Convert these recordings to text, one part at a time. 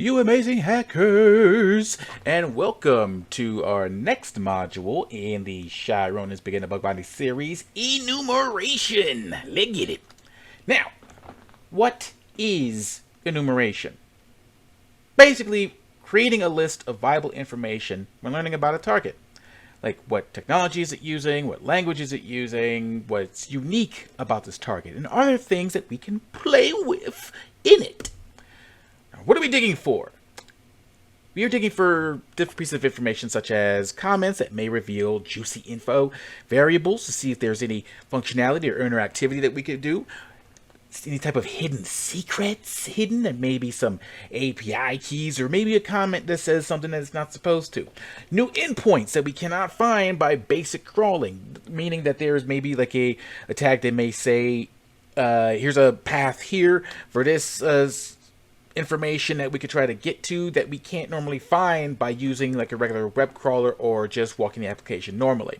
you amazing hackers, and welcome to our next module in the Shy Ronin's Beginner Bug Bounty series, Enumeration. Let's get it. Now, what is enumeration? Basically, creating a list of viable information when learning about a target. Like what technology is it using, what language is it using, what's unique about this target, and are there things that we can play with in it? What are we digging for? We are digging for different pieces of information such as comments that may reveal juicy info, variables to see if there's any functionality or interactivity that we could do, any type of hidden secrets hidden, and maybe some API keys, or maybe a comment that says something that it's not supposed to. New endpoints that we cannot find by basic crawling, meaning that there's maybe like a tag that may say, here's a path here for this information that we could try to get to that we can't normally find by using like a regular web crawler or just walking the application normally.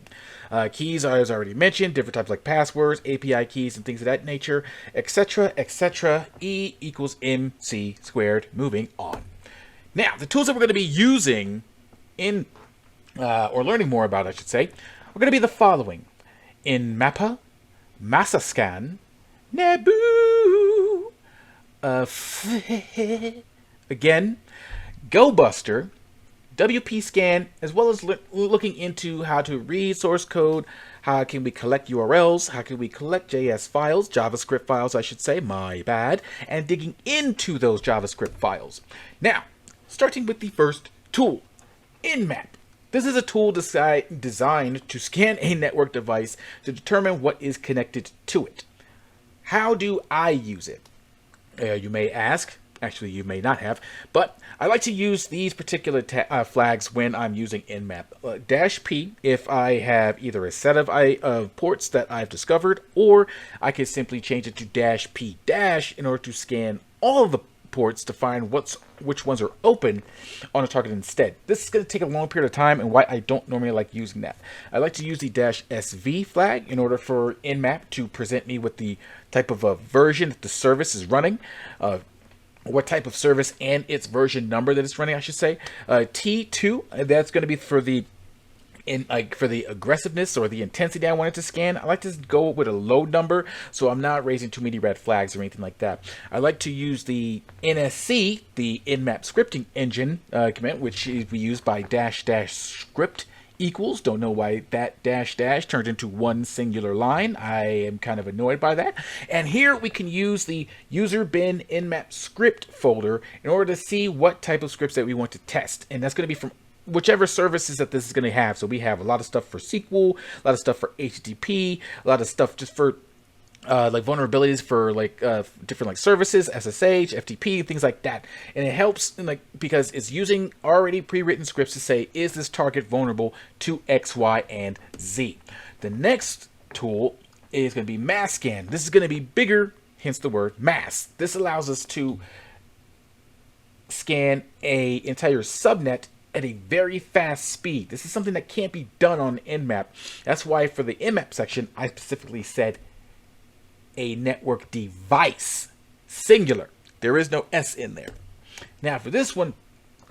Keys, as I already mentioned, different types like passwords, API keys, and things of that nature, etc., etc. E equals MC squared. Moving on. Now, the tools that we're going to be using in, or learning more about, I should say, are going to be the following: Nmapper, Massascan, Naboo, again, GoBuster, WP Scan, as well as looking into how to read source code, how can we collect URLs, how can we collect JS files, JavaScript files I should say, my bad, and digging into those JavaScript files. Now, starting with the first tool, Nmap. This is a tool designed to scan a network device to determine what is connected to it. How do I use it? You may ask, actually you may not have, but I like to use these particular flags when I'm using Nmap. -P if I have either a set of ports that I've discovered, or I can simply change it to -P- in order to scan all of the ports to find which ones are open on a target instead. This is going to take a long period of time, and why I don't normally like using that. I like to use the -SV flag in order for Nmap to present me with the type of a version that the service is running, what type of service and its version number that it's running, I should say. T2, that's going to be for the for the aggressiveness or the intensity I wanted to scan. I like to go with a low number so I'm not raising too many red flags or anything like that. I like to use the NSC, the Nmap scripting engine command, which we use by --script equals. Don't know why that -- turned into one singular line. I am kind of annoyed by that. And here we can use the user bin Nmap script folder in order to see what type of scripts that we want to test. And that's going to be from whichever services that this is going to have. So we have a lot of stuff for SQL, a lot of stuff for HTTP, a lot of stuff just for like vulnerabilities for like different like services, SSH, FTP, things like that. And it helps because it's using already pre-written scripts to say, is this target vulnerable to X, Y, and Z? The next tool is going to be mass scan. This is going to be bigger, hence the word mass. This allows us to scan a entire subnet at a very fast speed. This is something that can't be done on Nmap. That's why for the Nmap section, I specifically said a network device, singular. There is no S in there. Now for this one,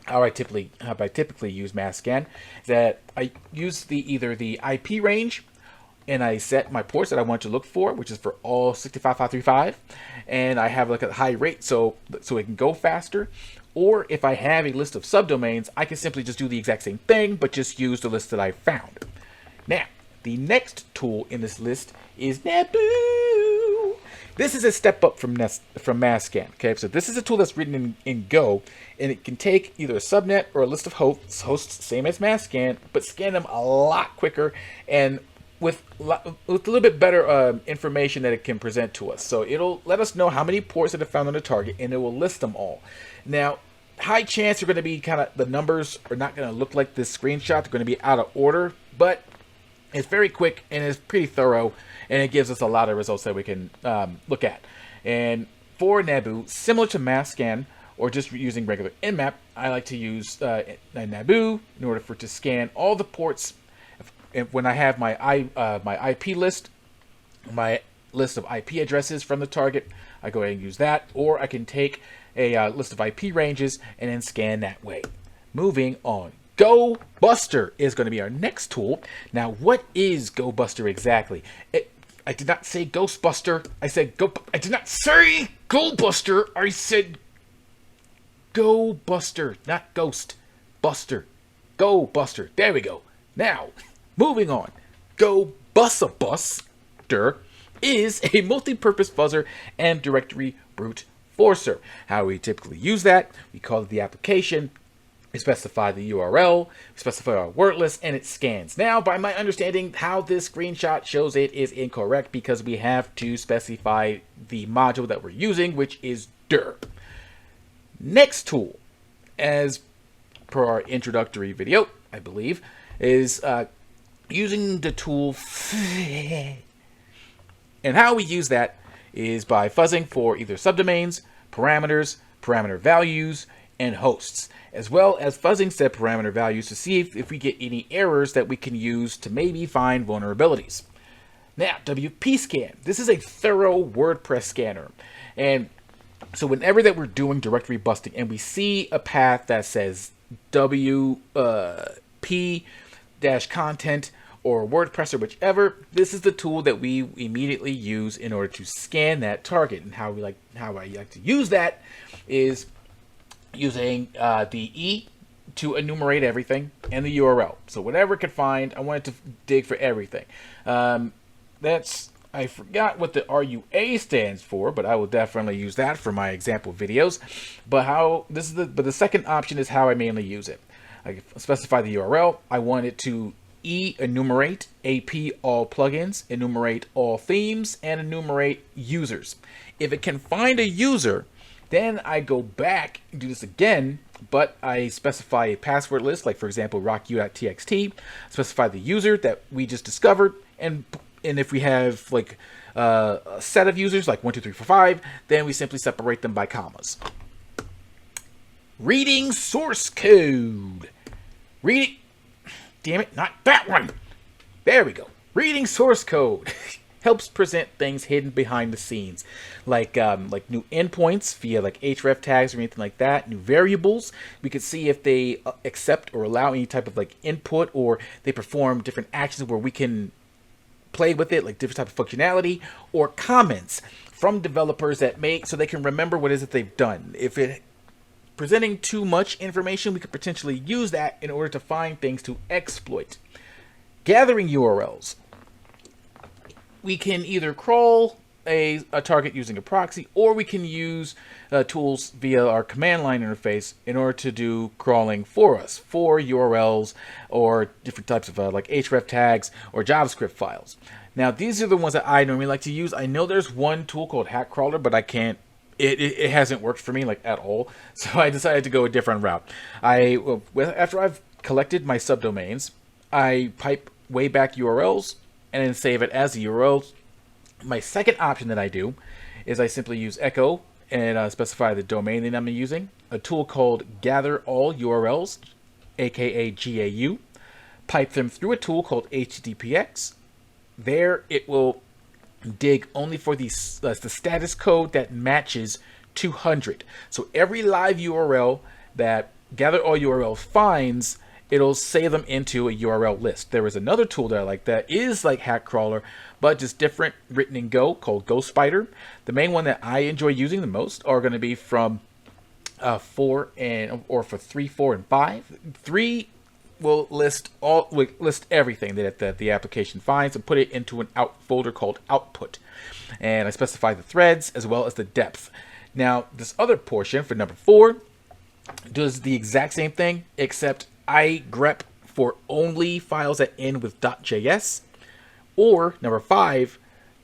how I typically use mass scan, that I use either the IP range, and I set my ports that I want to look for, which is for all 65535, and I have like a high rate so it can go faster. Or if I have a list of subdomains, I can simply just do the exact same thing, but just use the list that I found. Now, the next tool in this list is Naboo. This is a step up from mass scan. Okay, so this is a tool that's written in Go, and it can take either a subnet or a list of hosts, same as mass scan, but scan them a lot quicker and with a little bit better information that it can present to us. So it'll let us know how many ports that are found on the target, and it will list them all. Now, high chance are going to be the numbers are not going to look like this screenshot. They're going to be out of order, but it's very quick and it's pretty thorough, and it gives us a lot of results that we can look at. And for Naboo, similar to mass scan or just using regular Nmap, I like to use Naboo in order to scan all the ports. When I have my IP list, my list of IP addresses from the target, I go ahead and use that. Or I can take a list of IP ranges, and then scan that way. Moving on. GoBuster is going to be our next tool. Now, what is GoBuster exactly? I did not say Ghostbuster. I said Go. I did not say GoBuster. I said GoBuster, not Ghost Buster. GoBuster. There we go. Now, moving on. GoBuster is a multi-purpose fuzzer and directory brute forcer. How we typically use that? We call it the application. We specify the URL, we specify our word list, and it scans. Now, by my understanding, how this screenshot shows it is incorrect because we have to specify the module that we're using, which is dir. Next tool, as per our introductory video, I believe, is using the tool. And how we use that is by fuzzing for either subdomains, parameters, parameter values, and hosts, as well as fuzzing said parameter values to see if we get any errors that we can use to maybe find vulnerabilities. Now, WP scan. This is a thorough WordPress scanner. And so whenever that we're doing directory busting and we see a path that says WP-content or WordPress or whichever, this is the tool that we immediately use in order to scan that target. And how I like to use that is using the E to enumerate everything and the URL. So whatever it could find, I wanted to dig for everything. I forgot what the RUA stands for, but I will definitely use that for my example videos. But the second option is how I mainly use it. I specify the URL. I want it to E enumerate AP all plugins, enumerate all themes, and enumerate users. If it can find a user, then I go back and do this again, but I specify a password list, like for example, rocku.txt, specify the user that we just discovered, and if we have like a set of users, like 1, 2, 3, 4, 5, then we simply separate them by commas. Reading source code. Damn it, not that one. There we go. Reading source code. Helps present things hidden behind the scenes, like new endpoints via like href tags or anything like that, new variables. We could see if they accept or allow any type of like input, or they perform different actions where we can play with it, like different type of functionality, or comments from developers that so they can remember what it is that they've done. If it presenting too much information, we could potentially use that in order to find things to exploit. Gathering URLs. We can either crawl a target using a proxy, or we can use tools via our command line interface in order to do crawling for us for URLs or different types of like href tags or JavaScript files. Now, these are the ones that I normally like to use. I know there's one tool called Hack Crawler, but I can't. It hasn't worked for me like at all, so I decided to go a different route. After I've collected my subdomains, I pipe way back URLs and then save it as a URL. My second option that I do is I simply use echo and specify the domain that I'm using. A tool called Gather All URLs, aka GAU. Pipe them through a tool called HTTPX. There it will dig only for the status code that matches 200. So every live URL that Gather All URL finds, it'll save them into a URL list. There is another tool that I like that is like Hack Crawler, but just different, written in Go, called Go Spider. The main one that I enjoy using the most are going to be from 4 or for 3, 4, and 5. 3 will list everything that the application finds and put it into an out folder called output. And I specify the threads as well as the depth. Now, this other portion for number 4 does the exact same thing, except I grep for only files that end with .js, or number 5,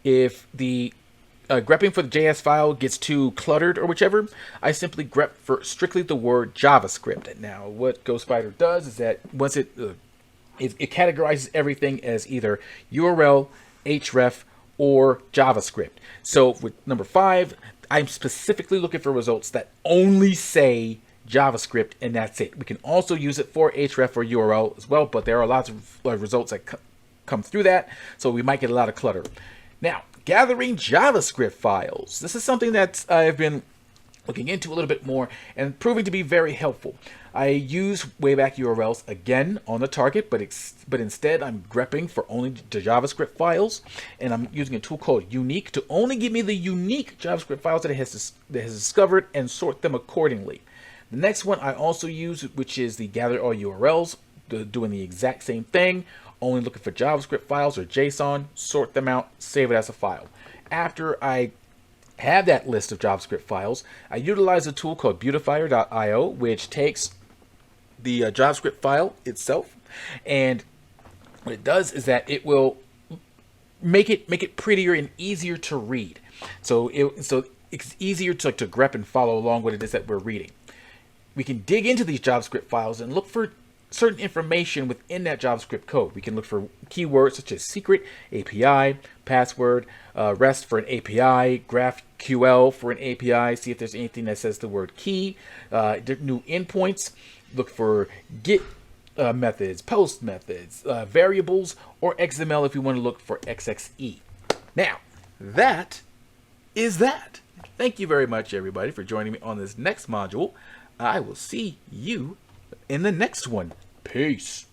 if the grepping for the JS file gets too cluttered or whichever, I simply grep for strictly the word JavaScript. Now, what GoSpider does is that once it categorizes everything as either URL, href, or JavaScript. So with number 5, I'm specifically looking for results that only say JavaScript, and that's it. We can also use it for href or URL as well, but there are lots of results that come through that, so we might get a lot of clutter. Now, gathering JavaScript files. This is something that I've been looking into a little bit more and proving to be very helpful. I use Wayback URLs again on the target, but instead I'm grepping for only the JavaScript files, and I'm using a tool called Unique to only give me the unique JavaScript files that it has discovered and sort them accordingly. The next one I also use, which is the Gather All URLs, doing the exact same thing, only looking for JavaScript files or JSON, sort them out, save it as a file. After I have that list of JavaScript files, I utilize a tool called beautifier.io, which takes the JavaScript file itself, and what it does is that it will make it prettier and easier to read. So it's easier to grep and follow along what it is that we're reading. We can dig into these JavaScript files and look for certain information within that JavaScript code. We can look for keywords such as secret, API, password, REST for an API, GraphQL for an API, see if there's anything that says the word key, new endpoints, look for get methods, post methods, variables, or XML if you want to look for XXE. Now, that is that. Thank you very much, everybody, for joining me on this next module. I will see you in the next one. Peace.